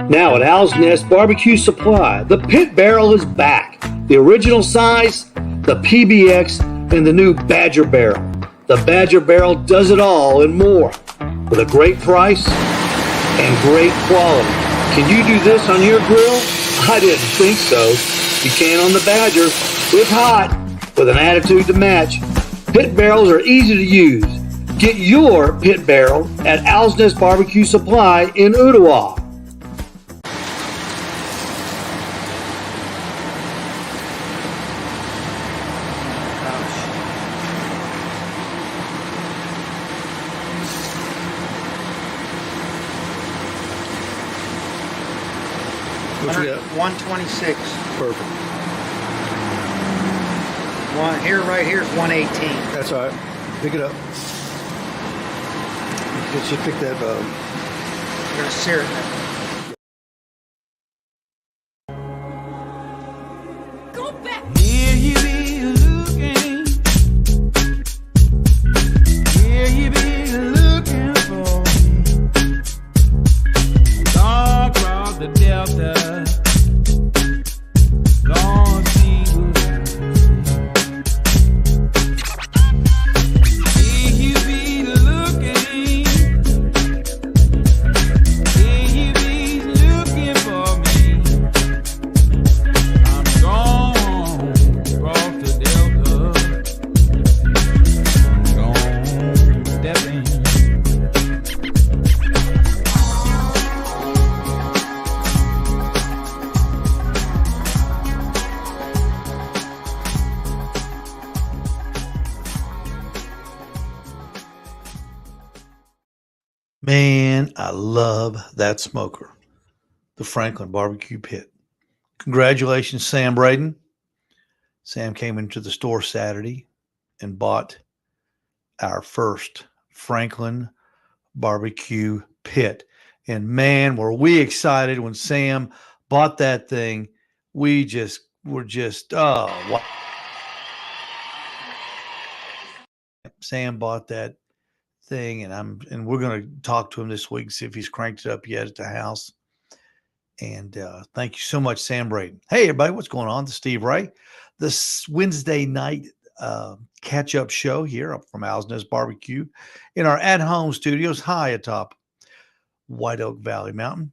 Now at Owl's Nest Barbecue Supply, the pit barrel is back. The original size, the PBX, and the new Badger barrel. The Badger barrel does it all and more with a great price and great quality. Can you do this on your grill? I didn't think so. You can on the Badger. It's hot with an attitude to match. Pit barrels are easy to use. Get your pit barrel at Owl's Nest Barbecue Supply in Ottawa. Which we got? 126. Perfect. Right here is 118. That's all right. Pick it up. It should pick that bug. We're going to sear it now. Go back. Here you be looking. Here you be looking for me. All across the Delta. Gonna see who's here you be looking. Here you be looking for me. I'm gone across the Delta. Gone stepping. Man, I love that smoker, the Franklin Barbecue Pit. Congratulations, Sam Braden. Sam came into the store Saturday and bought our first Franklin Barbecue Pit. And man, were we excited when Sam bought that thing. We just were just, oh, wow. Sam bought that thing, and we're going to talk to him this week, see if he's cranked it up yet at the house. And thank you so much, Sam Braden. Hey, everybody, what's going on? This is Steve Ray. This Wednesday night catch-up show here from Owl's Nest Barbecue in our at-home studios high atop White Oak Valley Mountain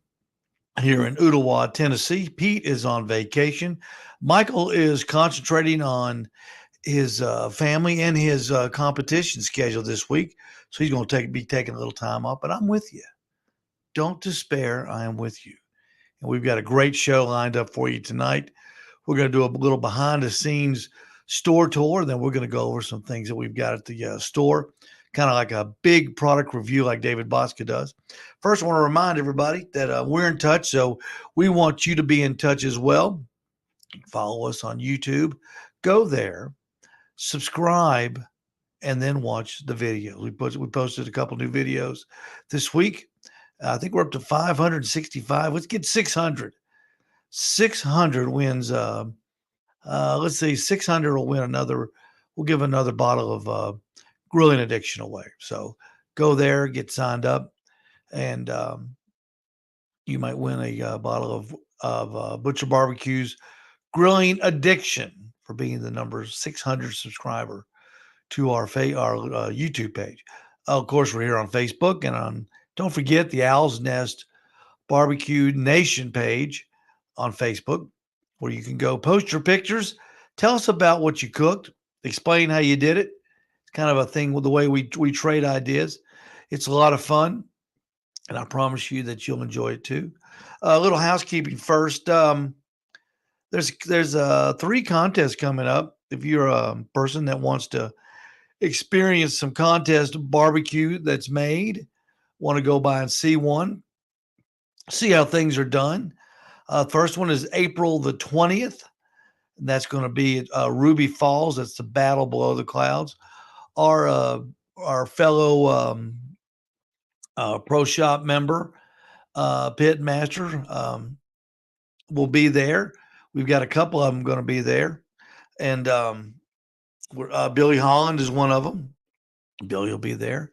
here in Ottawa, Tennessee. Pete is on vacation. Michael is concentrating on his family and his competition schedule this week. So he's going to be taking a little time off, but I'm with you. Don't despair. I am with you. And we've got a great show lined up for you tonight. We're going to do a little behind the scenes store tour. Then we're going to go over some things that we've got at the store, kind of like a big product review like David Bosca does. First, I want to remind everybody that we're in touch. So we want you to be in touch as well. Follow us on YouTube. Go there, subscribe, and then watch the video. We posted a couple new videos this week. I think we're up to 565. Let's get 600. 600 wins. Let's see, 600 will win another. We'll give another bottle of Grilling Addiction away. So go there, get signed up, and you might win a bottle of Butcher Barbecue's Grilling Addiction for being the number 600 subscriber to our YouTube page. Of course, we're here on Facebook, and don't forget the Owl's Nest Barbecue Nation page on Facebook, where you can go post your pictures, tell us about what you cooked, explain how you did it. It's kind of a thing with the way we trade ideas. It's a lot of fun, and I promise you that you'll enjoy it too. A little housekeeping first. There's 3 contests coming up. If you're a person that wants to experience some contest barbecue that's made, want to go by and see one, see how things are done. First one is April the 20th. And that's going to be at Ruby Falls. That's the Battle Below the Clouds. Our fellow Pro Shop member, Pit Master, will be there. We've got a couple of them going to be there. And Billy Holland is one of them. Billy will be there,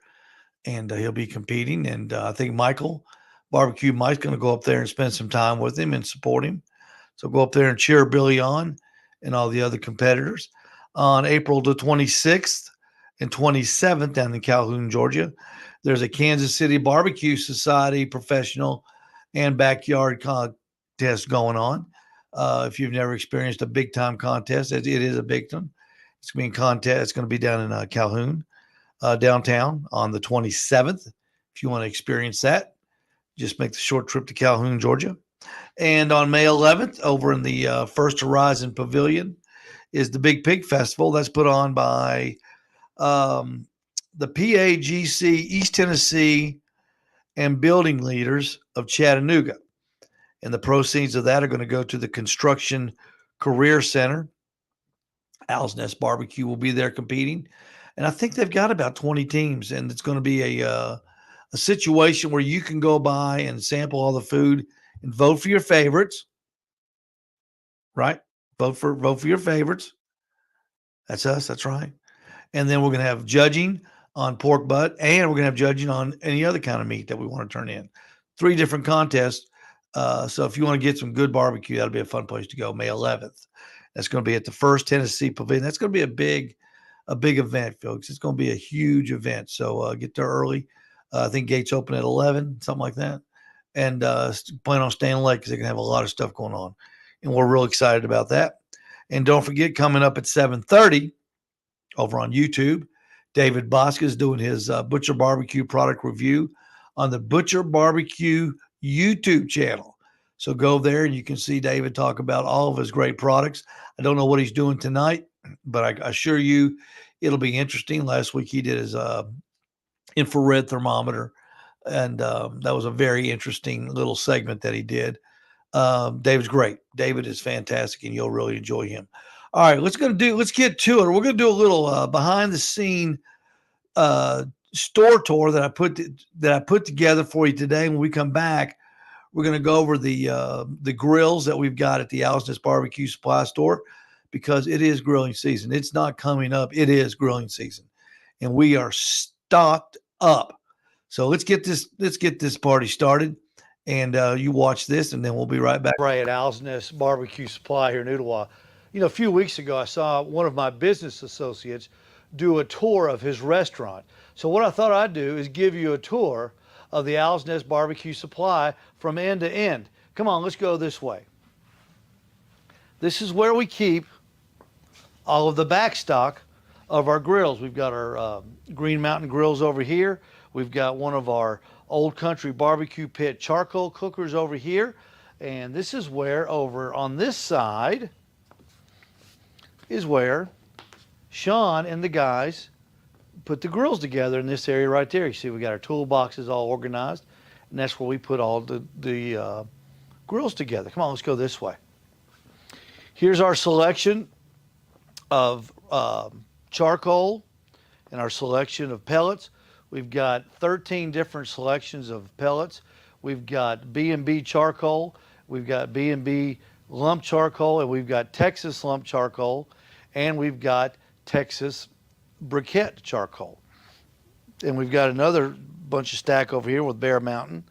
and he'll be competing. And I think Michael Barbecue Mike's going to go up there and spend some time with him and support him. So go up there and cheer Billy on and all the other competitors. On April the 26th and 27th down in Calhoun, Georgia, there's a Kansas City Barbecue Society professional and backyard contest going on. If you've never experienced a big time contest, it is a big one. It's going to be a contest. It's going to be down in Calhoun, downtown on the 27th. If you want to experience that, just make the short trip to Calhoun, Georgia. And on May 11th, over in the First Horizon Pavilion, is the Big Pig Festival. That's put on by the PAGC East Tennessee and Building Leaders of Chattanooga. And the proceeds of that are going to go to the Construction Career Center. Owl's Nest Barbecue will be there competing. And I think they've got about 20 teams, and it's going to be a situation where you can go by and sample all the food and vote for your favorites, right? Vote for your favorites. That's us. That's right. And then we're going to have judging on pork butt, and we're going to have judging on any other kind of meat that we want to turn in. 3 different contests. So if you want to get some good barbecue, that'll be a fun place to go. May 11th. That's going to be at the First Tennessee Pavilion. That's going to be a big event, folks. It's going to be a huge event. So get there early. I think gates open at 11, something like that. And plan on staying late because they're going to have a lot of stuff going on. And we're real excited about that. And don't forget, coming up at 7:30 over on YouTube, David Bosca is doing his Butcher Barbecue product review on the Butcher Barbecue YouTube channel. So go there and you can see David talk about all of his great products. I don't know what he's doing tonight, but I assure you it'll be interesting. Last week he did his infrared thermometer, and that was a very interesting little segment that he did. David's great. David is fantastic, and you'll really enjoy him. All right, let's get to it. We're going to do a little behind the scene store tour that I put together for you today. When we come back, we're going to go over the grills that we've got at the Owl's Nest Barbecue Supply Store, because it is grilling season. It's not coming up. It is grilling season, and we are stocked up. So let's get this party started, and you watch this, and then we'll be right back. Right at Owl's Nest Barbecue Supply here in Ooltewah. You know, a few weeks ago, I saw one of my business associates do a tour of his restaurant. So what I thought I'd do is give you a tour of the Owl's Nest Barbecue Supply from end to end. Come on, let's go this way. This is where we keep all of the back stock of our grills. We've got our Green Mountain grills over here. We've got one of our Old Country Barbecue Pit charcoal cookers over here. And this is where, over on this side, is where Sean and the guys put the grills together in this area right there. You see we got our toolboxes all organized, and that's where we put all the grills together. Come on, let's go this way. Here's our selection of charcoal and our selection of pellets. We've got 13 different selections of pellets. We've got B&B charcoal, we've got B&B lump charcoal, and we've got Texas lump charcoal, and we've got Texas briquette charcoal. And we've got another bunch of stack over here with Bear Mountain.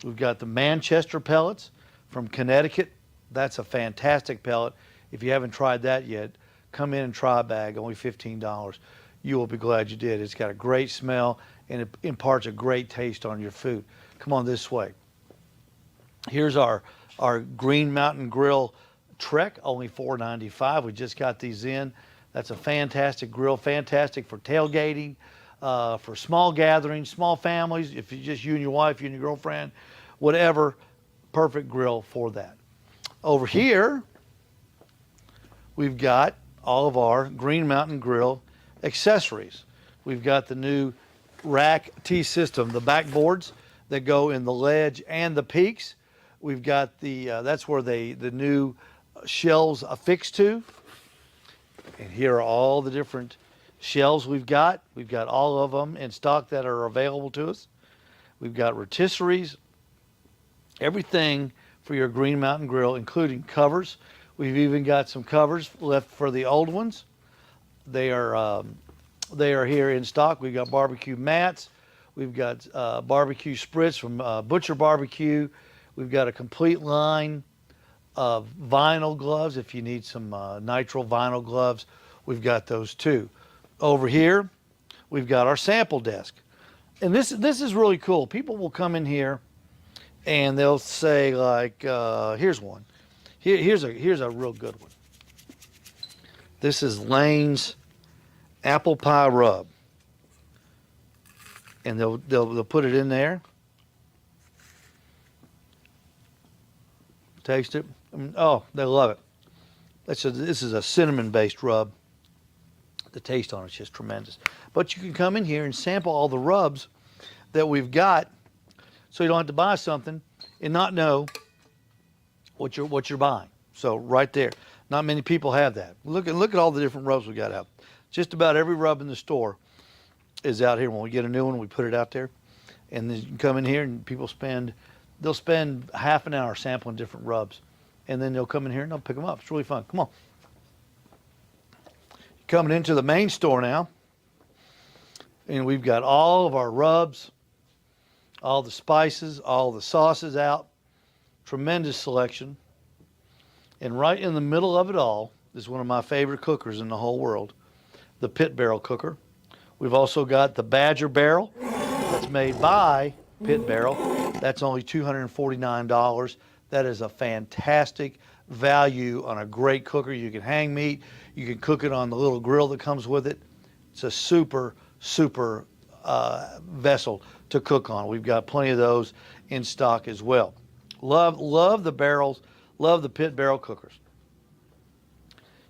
We've got the Manchester pellets from Connecticut. That's a fantastic pellet. If you haven't tried that yet, come in and try a bag, only $15. You will be glad you did. It's got a great smell, and it imparts a great taste on your food. Come on this way. Here's our Green Mountain Grill Trek, only $4.95. We just got these in. That's a fantastic grill, fantastic for tailgating, for small gatherings, small families, if it's just you and your wife, you and your girlfriend, whatever, perfect grill for that. Over here, we've got all of our Green Mountain Grill accessories. We've got the new rack T-system, the backboards that go in the ledge and the peaks. We've got the, that's where the new shelves affix to. And here are all the different shelves we've got. We've got all of them in stock that are available to us. We've got rotisseries, everything for your Green Mountain Grill, including covers. We've even got some covers left for the old ones. They are here in stock. We've got barbecue mats. We've got barbecue spritz from Butcher Barbecue. We've got a complete line of vinyl gloves. If you need some nitrile vinyl gloves, we've got those too. Over here, we've got our sample desk. And this is really cool. People will come in here and they'll say like, here's one. Here's a real good one. This is Lane's apple pie rub. And they'll put it in there. Taste it. Oh, they love it. This is a cinnamon-based rub. The taste on it's just tremendous. But you can come in here and sample all the rubs that we've got, so you don't have to buy something and not know what you're buying. So right there, not many people have that. Look at all the different rubs we got out. Just about every rub in the store is out here. When we get a new one, we put it out there, and then you can come in here and they'll spend half an hour sampling different rubs, and then they'll come in here and they'll pick them up. It's really fun. Come on. Coming into the main store now, and we've got all of our rubs, all the spices, all the sauces out. Tremendous selection. And right in the middle of it all is one of my favorite cookers in the whole world, the Pit Barrel cooker. We've also got the Badger Barrel that's made by Pit Barrel. That's only $249. That is a fantastic value on a great cooker. You can hang meat. You can cook it on the little grill that comes with it. It's a super vessel to cook on. We've got plenty of those in stock as well. Love the barrels. Love the Pit Barrel cookers.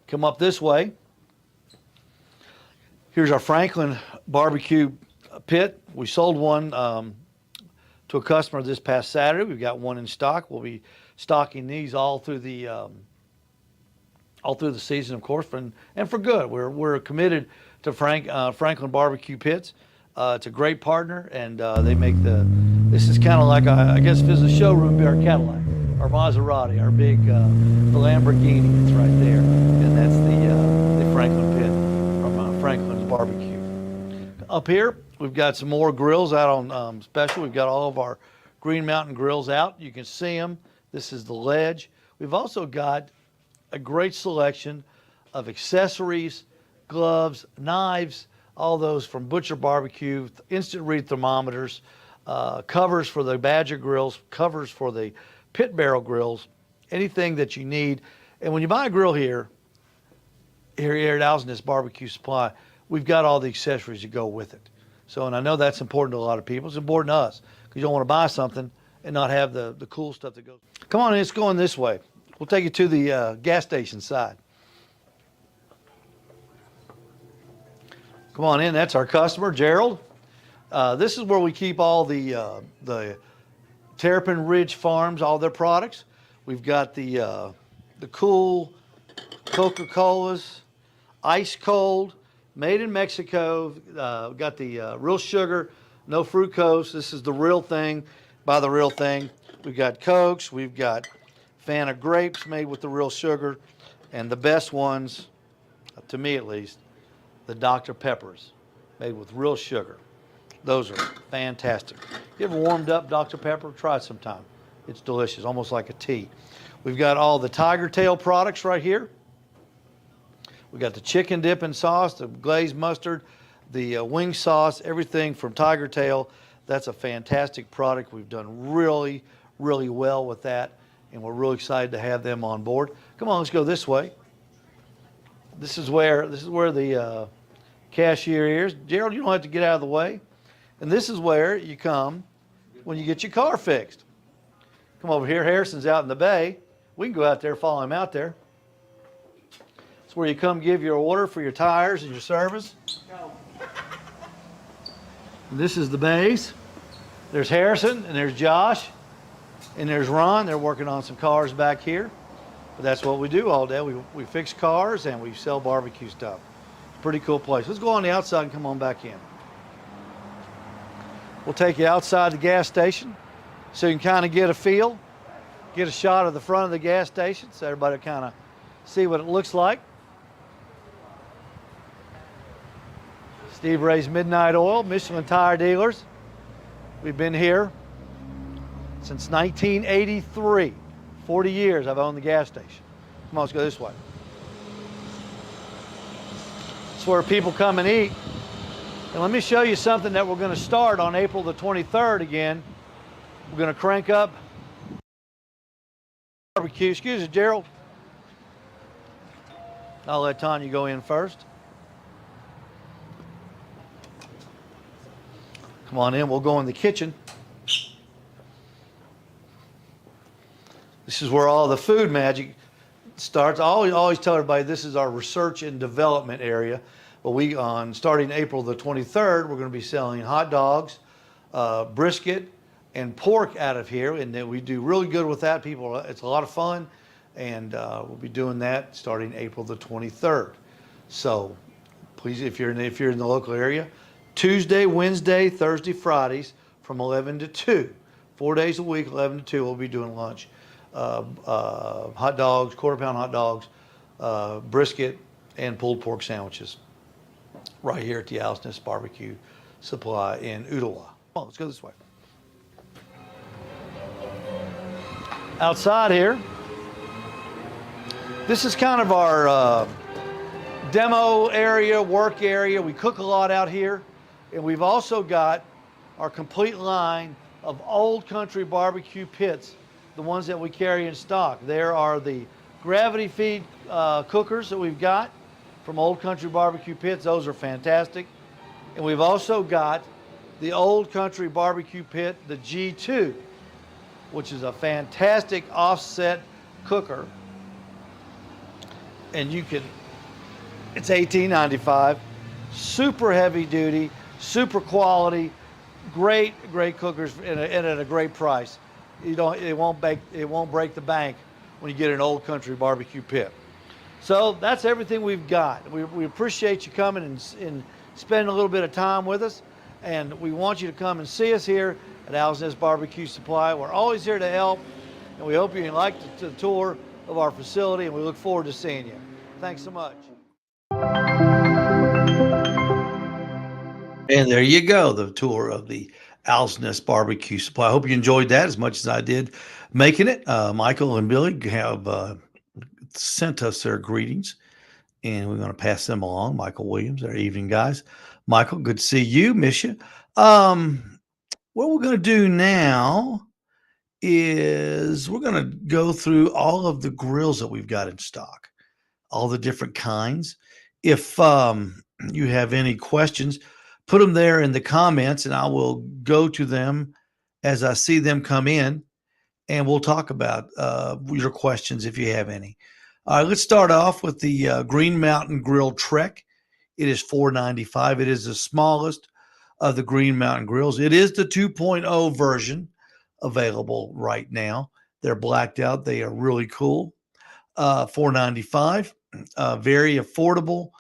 Come up this way. Here's our Franklin barbecue pit. We sold one to a customer this past Saturday. We've got one in stock. We'll be stocking these all through the season, of course, and for good. We're committed to Franklin barbecue pits. It's a great partner, and they make this is kind of like, I guess if it's a showroom, it'd be our Cadillac, our Maserati, our big the Lamborghini. It's right there, and that's the Franklin pit from Franklin's Barbecue. Up here, we've got some more grills out on special. We've got all of our Green Mountain grills out. You can see them. This is the ledge. We've also got a great selection of accessories, gloves, knives, all those from Butcher Barbecue, instant read thermometers, covers for the Badger grills, covers for the Pit Barrel grills, anything that you need. And when you buy a grill here at Alsness Barbecue Supply, we've got all the accessories that go with it. So, and I know that's important to a lot of people. It's important to us because you don't want to buy something and not have the cool stuff that goes. Come on, it's going this way. We'll take you to the gas station side. Come on in. That's our customer, Gerald. This is where we keep all the Terrapin Ridge Farms, all their products. We've got the cool Coca-Colas, ice cold, made in Mexico. We've got the real sugar, no fructose. This is the real thing, by the real thing. We've got Cokes. We've got Fanta grapes made with the real sugar, and the best ones, to me at least, the Dr. Peppers made with real sugar. Those are fantastic. You ever warmed up Dr. Pepper? Try it sometime. It's delicious, almost like a tea. We've got all the Tiger Tail products right here. We got the chicken dipping sauce, the glazed mustard, the wing sauce, everything from Tiger Tail. That's a fantastic product. We've done really, really well with that, and we're really excited to have them on board. Come on, let's go this way. This is where the cashier is. Gerald, you don't have to get out of the way. And this is where you come when you get your car fixed. Come over here. Harrison's out in the bay. We can go out there, follow him out there. It's where you come give your order for your tires and your service. And this is the bays. There's Harrison, and there's Josh, and there's Ron. They're working on some cars back here. But that's what we do all day. We fix cars and we sell barbecue stuff. Pretty cool place. Let's go on the outside and come on back in. We'll take you outside the gas station so you can kind of get a feel, get a shot of the front of the gas station so everybody kind of see what it looks like. Steve Ray's Midnight Oil, Michelin Tire Dealers. We've been here since 1983. 40 years I've owned the gas station. Come on, let's go this way. It's where people come and eat. And let me show you something that we're going to start on April the 23rd again. We're going to crank up barbecue. Excuse me, Gerald. I'll let Tanya go in first. Come on in, we'll go in the kitchen. This is where all the food magic starts. I always tell everybody this is our research and development area. But starting April the 23rd, we're going to be selling hot dogs, brisket, and pork out of here. And then we do really good with that. It's a lot of fun. And we'll be doing that starting April the 23rd. So please, if you're in the local area, Tuesday, Wednesday, Thursday, Fridays from 11 to 2. 4 days a week, 11 to 2, we'll be doing lunch. Hot dogs, quarter-pound hot dogs, brisket, and pulled pork sandwiches right here at the Owl's Nest Barbecue Supply in Ooltewah. Come on, let's go this way. Outside here, this is kind of our demo area, work area. We cook a lot out here. And we've also got our complete line of Old Country barbecue pits, the ones that we carry in stock. There are the gravity feed cookers that we've got from Old Country barbecue pits. Those are fantastic. And we've also got the Old Country barbecue pit, the G2, which is a fantastic offset cooker. And it's $18.95, super heavy duty, super quality, great cookers, and at a great price. It won't break the bank when you get an Old Country barbecue pit. So that's everything we've got. We appreciate you coming and spending a little bit of time with us, and we want you to come and see us here at Owl's Nest Barbecue Supply. We're always here to help, and we hope you like the tour of our facility, and we look forward to seeing you. Thanks so much. And there you go, the tour of the Owl's Nest Barbecue Supply. I hope you enjoyed that as much as I did making it. Michael and Billy have sent us their greetings, and we're going to pass them along. Michael Williams, our evening guys. Michael, good to see you. Miss you. What we're going to do now is we're going to go through all of the grills that we've got in stock, all the different kinds. If you have any questions, put them there in the comments, and I will go to them as I see them come in, and we'll talk about your questions if you have any. All right, let's start off with the Green Mountain Grill Trek. It is $4.95. It is the smallest of the Green Mountain grills. It is the 2.0 version available right now. They're blacked out. They are really cool. $4.95. Very affordable.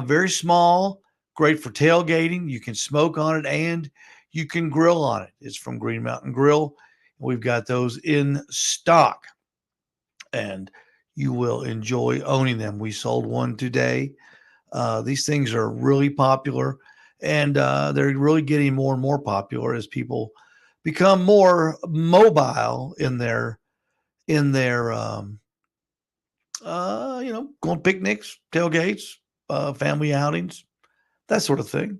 Very small. Great for tailgating. You can smoke on it and you can grill on it. It's from Green Mountain Grill. We've got those in stock, and you will enjoy owning them. We sold one today. These things are really popular, and they're really getting more and more popular as people become more mobile in their going picnics, tailgates, family outings, that sort of thing.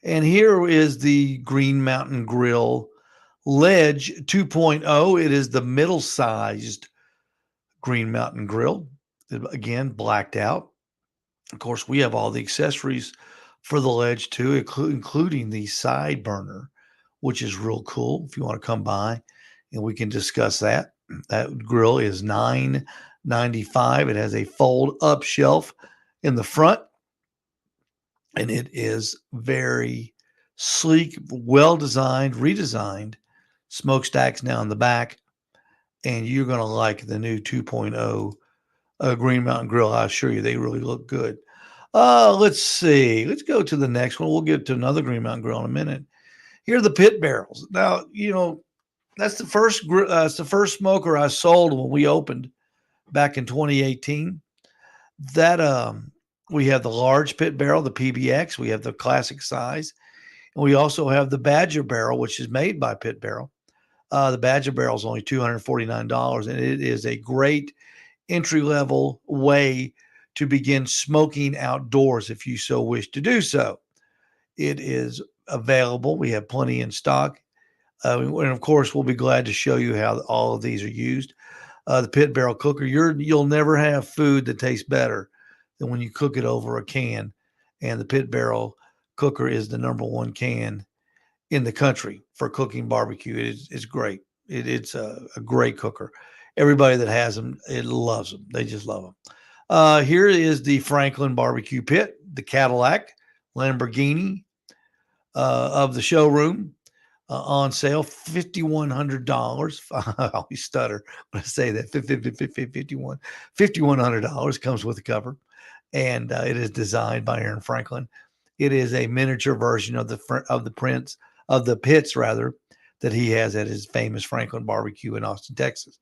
And here is the Green Mountain Grill Ledge 2.0. It is the middle-sized Green Mountain Grill. Again, blacked out. Of course, we have all the accessories for the Ledge too, including the side burner, which is real cool. If you want to come by and we can discuss that. That grill is $9.95. It has a fold-up shelf in the front, and it is very sleek, well-designed, redesigned. Smokestacks now in the back, and you're going to like the new 2.0 Green Mountain Grill. I assure you, they really look good. Let's see. Let's go to the next one. We'll get to another Green Mountain Grill in a minute. Here are the pit barrels. Now, that's the first smoker I sold when we opened back in 2018. That we have the large pit barrel, the PBX. We have the classic size, And we also have the Badger Barrel, which is made by Pit Barrel. The Badger Barrel is only $249, and it is a great entry-level way to begin smoking outdoors if you so wish to do so. It is available. We have plenty in stock. And of course, we'll be glad to show you how all of these are used. The Pit Barrel Cooker, you'll never have food that tastes better than when you cook it over a can. And the Pit Barrel Cooker is the number one can in the country for cooking barbecue. It's great. It's a great cooker. Everybody that has them, it loves them. They just love them. Here is the Franklin Barbecue Pit, the Cadillac Lamborghini of the showroom. On sale, $5,100. I always stutter when I say that. $5,100 comes with the cover, and it is designed by Aaron Franklin. It is a miniature version of the pits rather that he has at his famous Franklin Barbecue in Austin, Texas.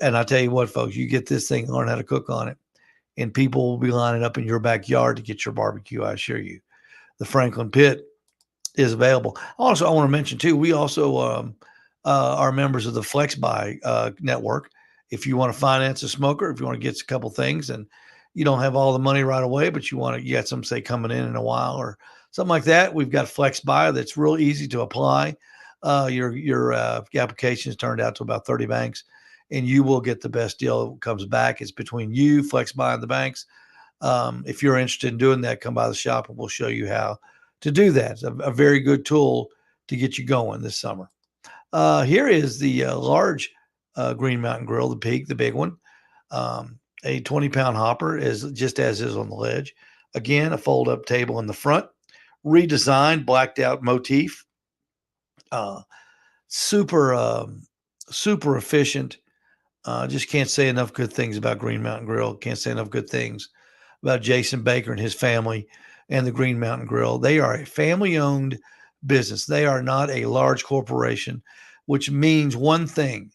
And I tell you what, folks, you get this thing, learn how to cook on it, and people will be lining up in your backyard to get your barbecue. I assure you, the Franklin Pit is available. Also, I want to mention too, we also are members of the FlexBuy network. If you want to finance a smoker, if you want to get a couple things and you don't have all the money right away, but you got some say coming in a while or something like that, we've got FlexBuy that's real easy to apply. Your application is turned out to about 30 banks, and you will get the best deal that comes back. It's between you, FlexBuy, and the banks. If you're interested in doing that, come by the shop and we'll show you how to do that. It's a very good tool to get you going this summer. Here is the large Green Mountain Grill, the Peak, the big one. A 20-pound hopper is just as is on the ledge. Again, a fold-up table in the front, redesigned, blacked out motif. Super efficient. Just can't say enough good things about Green Mountain Grill. Can't say enough good things about Jason Baker and his family and the Green Mountain Grill. They are a family-owned business. They are not a large corporation, which means one thing.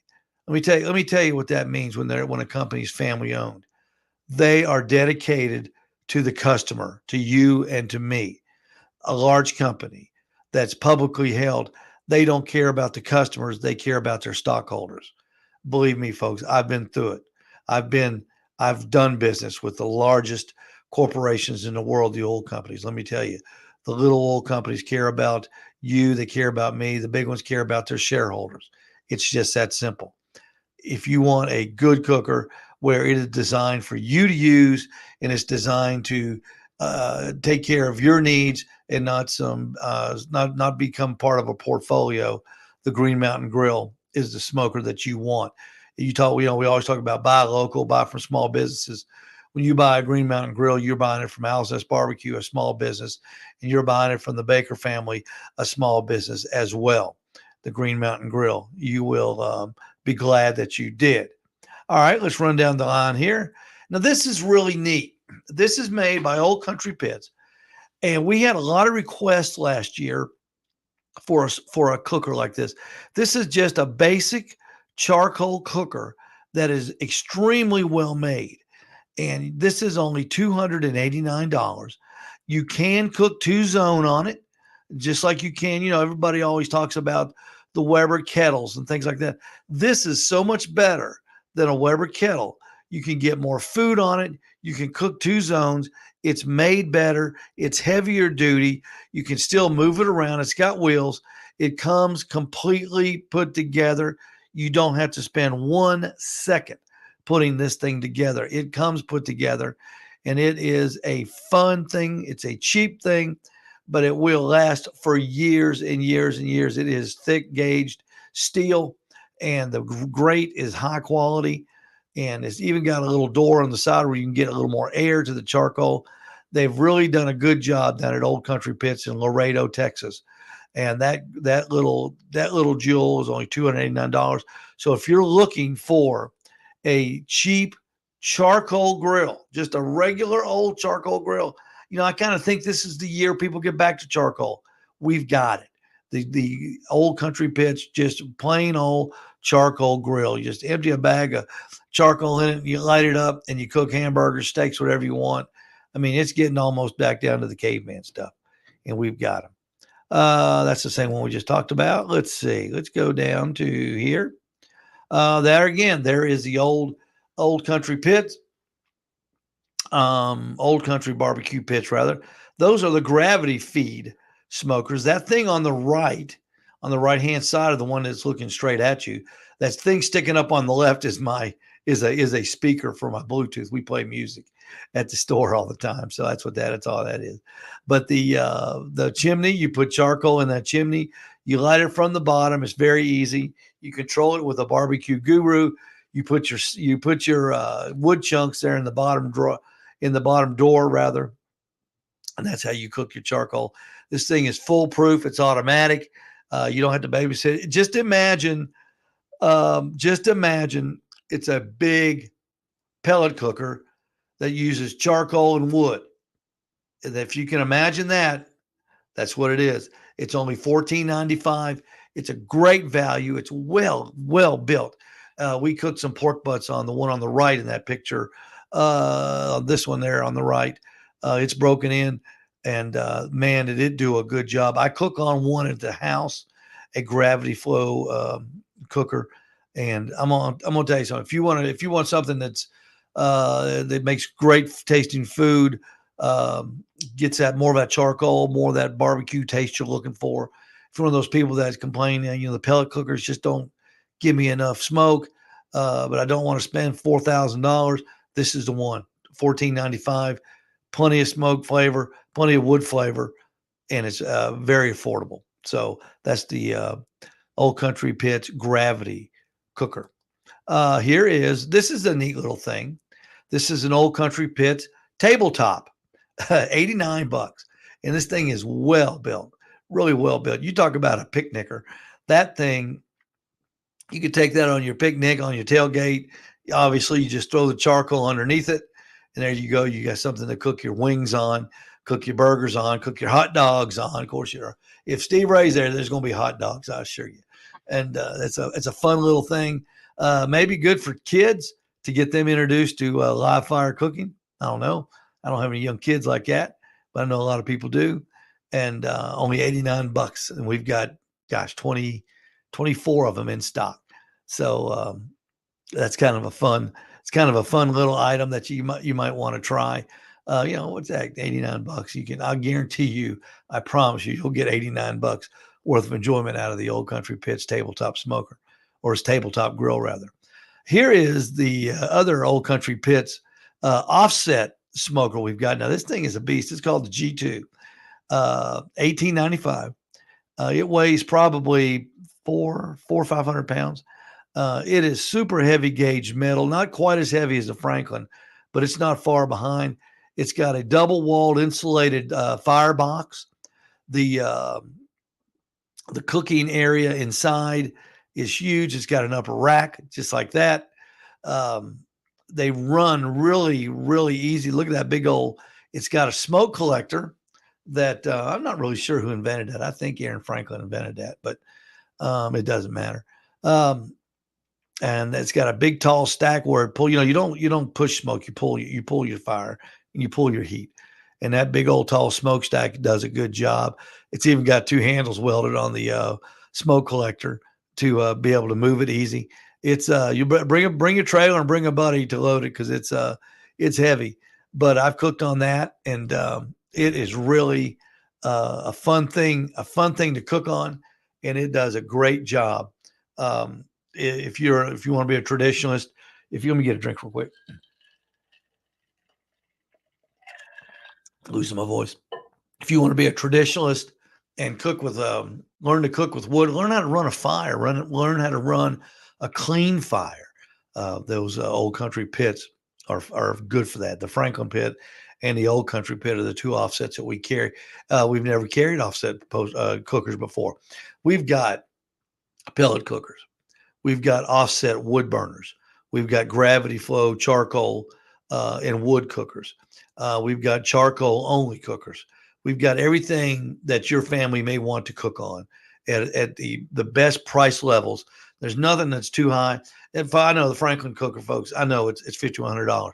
Let me tell you what that means when a company is family-owned. They are dedicated to the customer, to you and to me. A large company that's publicly held, they don't care about the customers. They care about their stockholders. Believe me, folks, I've been through it. I've done business with the largest corporations in the world, the oil companies. Let me tell you, the little oil companies care about you. They care about me. The big ones care about their shareholders. It's just that simple. If you want a good cooker where it is designed for you to use and it's designed to take care of your needs and not become part of a portfolio, the Green Mountain Grill is the smoker that you want. We always talk about buy local, buy from small businesses. When you buy a Green Mountain Grill, you're buying it from Al's S Barbecue, a small business, and you're buying it from the Baker family, a small business as well. The Green Mountain Grill. You will be glad that you did. All right, let's run down the line here. Now, this is really neat. This is made by Old Country Pits, and we had a lot of requests last year for a cooker like this. This is just a basic charcoal cooker that is extremely well made. And this is only $289. You can cook 2-zone on it, just like you can. Everybody always talks about the Weber kettles and things like that. This is so much better than a Weber kettle. You can get more food on it. You can cook 2 zones. It's made better. It's heavier duty. You can still move it around. It's got wheels. It comes completely put together. You don't have to spend 1 second putting this thing together. It comes put together, and it is a fun thing. It's a cheap thing, but it will last for years and years and years. It is thick gauged steel, and the grate is high quality, and it's even got a little door on the side where you can get a little more air to the charcoal. They've really done a good job down at Old Country Pits in Laredo, Texas. And that little jewel is only $289. So if you're looking for a cheap charcoal grill, just a regular old charcoal grill, I kind of think this is the year people get back to charcoal. We've got it. The Old Country Pits, just plain old charcoal grill. You just empty a bag of charcoal in it, you light it up, and you cook hamburgers, steaks, whatever you want. I mean, it's getting almost back down to the caveman stuff, and we've got them. That's the same one we just talked about. Let's see. Let's go down to here. There again, there is the old country pits, old country barbecue pits rather. Those are the gravity feed smokers. That thing on the right hand side of the one that's looking straight at you, that thing sticking up on the left is a speaker for my Bluetooth. We play music at the store all the time, so that's all that is. But the chimney, you put charcoal in that chimney, you light it from the bottom. It's very easy. You control it with a barbecue guru. You put your wood chunks there in the bottom drawer, in the bottom door rather, and that's how you cook your charcoal. This thing is foolproof. It's automatic. You don't have to babysit it. Just imagine it's a big pellet cooker that uses charcoal and wood. And if you can imagine that, that's what it is. It's only $14.95. It's a great value. It's well built. We cooked some pork butts on the one on the right in that picture. This one there on the right, it's broken in, and man, did it do a good job. I cook on one at the house, a gravity flow cooker, and I'm gonna tell you something. If you want something that makes great tasting food, gets that more of that charcoal, more of that barbecue taste you're looking for. If you're one of those people that's complaining, the pellet cookers just don't give me enough smoke, but I don't want to spend $4,000. This is the one. $14.95, plenty of smoke flavor, plenty of wood flavor, and it's very affordable. So that's the Old Country Pits Gravity Cooker. This is a neat little thing. This is an Old Country Pits tabletop, $89, and this thing is well built, really well built. You talk about a picnicker. That thing, you could take that on your picnic, on your tailgate. Obviously, you just throw the charcoal underneath it, and there you go. You got something to cook your wings on, cook your burgers on, cook your hot dogs on. Of course, if Steve Ray's there's going to be hot dogs, I assure you. And it's a fun little thing. Maybe good for kids to get them introduced to live fire cooking. I don't know. I don't have any young kids like that, but I know a lot of people do. And only $89, and we've got 24 of them in stock. So that's kind of a fun little item that you might want to try. What's that? $89. I'll guarantee you, I promise you'll get $89 worth of enjoyment out of the Old Country Pits tabletop smoker, or his tabletop grill rather. Here is the other Old Country Pits offset smoker we've got. Now this thing is a beast. It's called the G2, $18.95. It weighs probably 400 or 500 pounds. It is super heavy gauge metal, not quite as heavy as the Franklin, but it's not far behind. It's got a double walled insulated firebox. The cooking area inside is huge. It's got an upper rack just like that. They run really, really easy. Look at that big old, it's got a smoke collector that I'm not really sure who invented that. I think Aaron Franklin invented that, but it doesn't matter. And it's got a big tall stack where it pull, you don't push smoke, you pull your fire and you pull your heat. And that big old tall smokestack does a good job. It's even got two handles welded on the smoke collector to be able to move it easy. It's you bring your trailer and bring a buddy to load it because it's heavy. But I've cooked on that, and it is really a fun thing to cook on, and it does a great job. If you want to be a traditionalist, if you let me get a drink real quick. Losing my voice. If you want to be a traditionalist and cook with learn to cook with wood, learn how to run a fire, learn how to run a clean fire. Those Old Country Pits are good for that. The Franklin Pit and the Old Country Pit are the two offsets that we carry. We've never carried offset cookers before. We've got pellet cookers. We've got offset wood burners. We've got gravity flow charcoal and wood cookers. We've got charcoal only cookers. We've got everything that your family may want to cook on at the best price levels. There's nothing that's too high. If I know the Franklin cooker, folks, I know it's $5,100.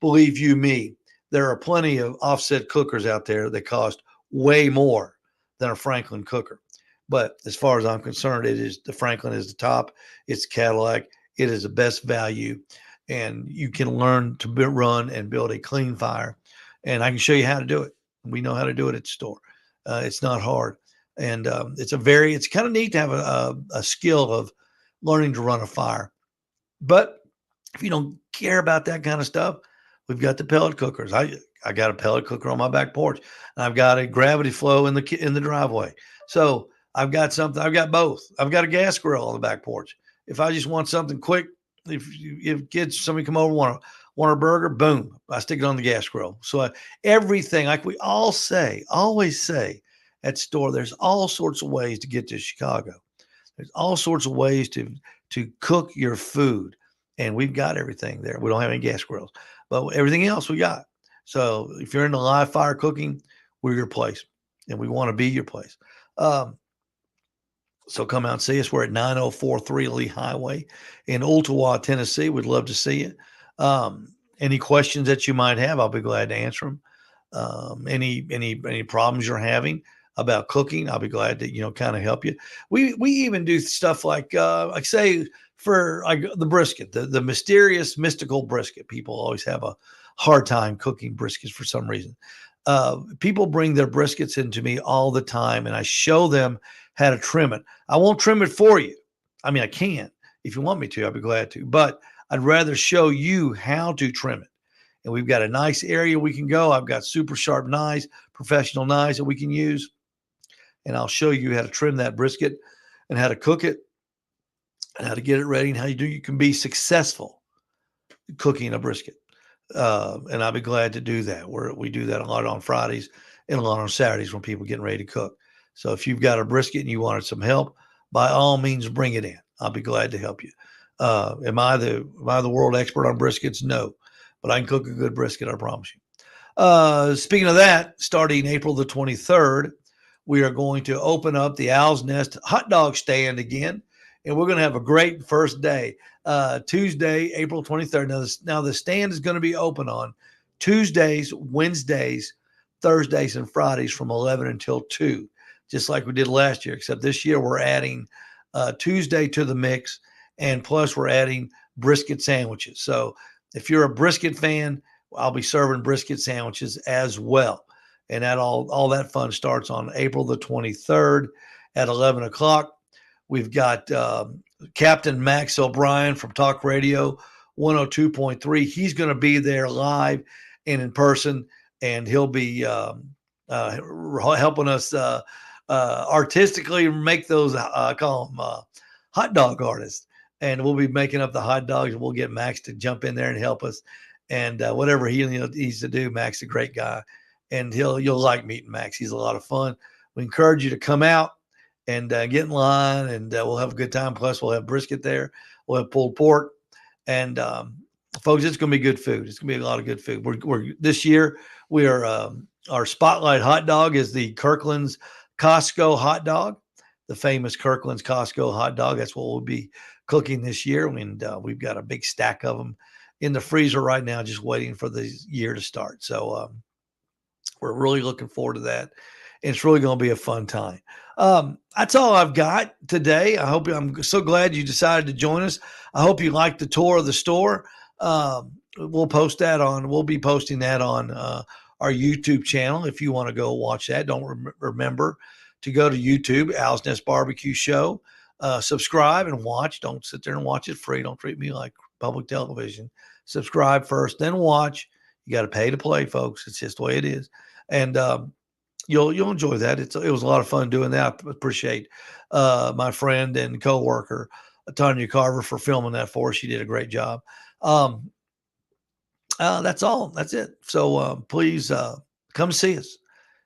Believe you me, there are plenty of offset cookers out there that cost way more than a Franklin cooker. But as far as I'm concerned, the Franklin is the top. It's Cadillac. It is the best value, and you can learn to run and build a clean fire. And I can show you how to do it. We know how to do it at the store. It's not hard, and it's kind of neat to have a skill of learning to run a fire. But if you don't care about that kind of stuff, we've got the pellet cookers. I got a pellet cooker on my back porch, and I've got a gravity flow in the driveway. So I've got something. I've got both. I've got a gas grill on the back porch. If I just want something quick, if somebody come over want a burger, boom, I stick it on the gas grill. So everything, like we always say at store, there's all sorts of ways to get to Chicago. There's all sorts of ways to cook your food, and we've got everything there. We don't have any gas grills, but everything else we got. So if you're into live fire cooking, we're your place, and we want to be your place. So come out and see us. We're at 9043 Lee Highway in Ooltewah, Tennessee. We'd love to see you. Any questions that you might have, I'll be glad to answer them. Any problems you're having about cooking, I'll be glad to, kind of help you. We even do stuff like say for like the brisket, the mysterious, mystical brisket. People always have a hard time cooking briskets for some reason. People bring their briskets into me all the time, and I show them how to trim it. I won't trim it for you. I mean, I can. If you want me to, I'll be glad to. But I'd rather show you how to trim it. And we've got a nice area we can go. I've got super sharp knives, professional knives that we can use. And I'll show you how to trim that brisket and how to cook it and how to get it ready and how you can be successful cooking a brisket. And I'll be glad to do that. We do that a lot on Fridays and a lot on Saturdays when people are getting ready to cook. So if you've got a brisket and you wanted some help, by all means, bring it in. I'll be glad to help you. Am I the world expert on briskets? No, but I can cook a good brisket, I promise you. Speaking of that, starting April the 23rd, we are going to open up the Owl's Nest hot dog stand again, and we're going to have a great first day. Tuesday, April 23rd. Now the stand is going to be open on Tuesdays, Wednesdays, Thursdays, and Fridays from 11 until 2, just like we did last year, except this year we're adding Tuesday to the mix, and plus we're adding brisket sandwiches. So if you're a brisket fan, I'll be serving brisket sandwiches as well. And that all that fun starts on April the 23rd at 11 o'clock. We've got Captain Max O'Brien from Talk Radio 102.3. He's going to be there live and in person, and he'll be helping us artistically make those, I call them hot dog artists. And we'll be making up the hot dogs. We'll get Max to jump in there and help us. And whatever he needs to do, Max is a great guy. And you'll like meeting Max. He's a lot of fun. We encourage you to come out and get in line, and we'll have a good time. Plus, we'll have brisket there. We'll have pulled pork. And folks, it's going to be good food. It's going to be a lot of good food. This year, we are our spotlight hot dog is the Kirkland's Costco hot dog, the famous Kirkland's Costco hot dog. That's what we'll be cooking this year. And we've got a big stack of them in the freezer right now, just waiting for the year to start. So we're really looking forward to that. And it's really going to be a fun time. That's all I've got today. I'm so glad you decided to join us. I hope you liked the tour of the store. We'll be posting that on our YouTube channel. If you want to go watch that, don't remember to go to YouTube, Owl's Nest Barbecue Show, subscribe and watch. Don't sit there and watch it free. Don't treat me like public television. Subscribe first, then watch. You got to pay to play, folks. It's just the way it is. And, you'll enjoy that. It was a lot of fun doing that. I appreciate my friend and coworker Tanya Carver for filming that for us. She did a great job. That's all. That's it. So please come see us.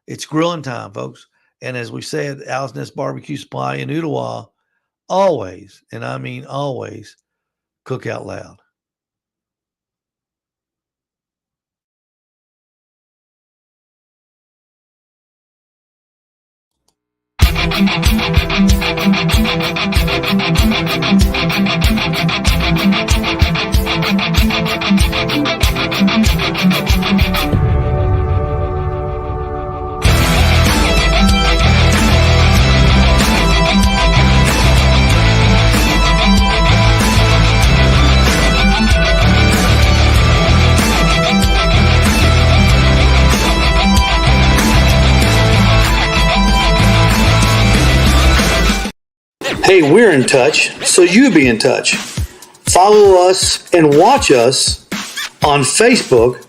It's grilling time, folks. And as we said, Owl's Nest Barbecue Supply in Ooltewah, always, and I mean always, cook out loud. Hey, we're in touch, so you be in touch. Follow us and watch us on Facebook,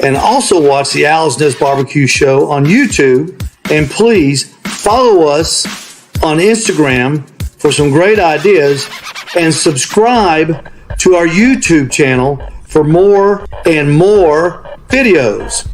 and also watch the Owl's Nest Barbecue Show on YouTube. And please follow us on Instagram for some great ideas, and subscribe to our YouTube channel for more and more videos.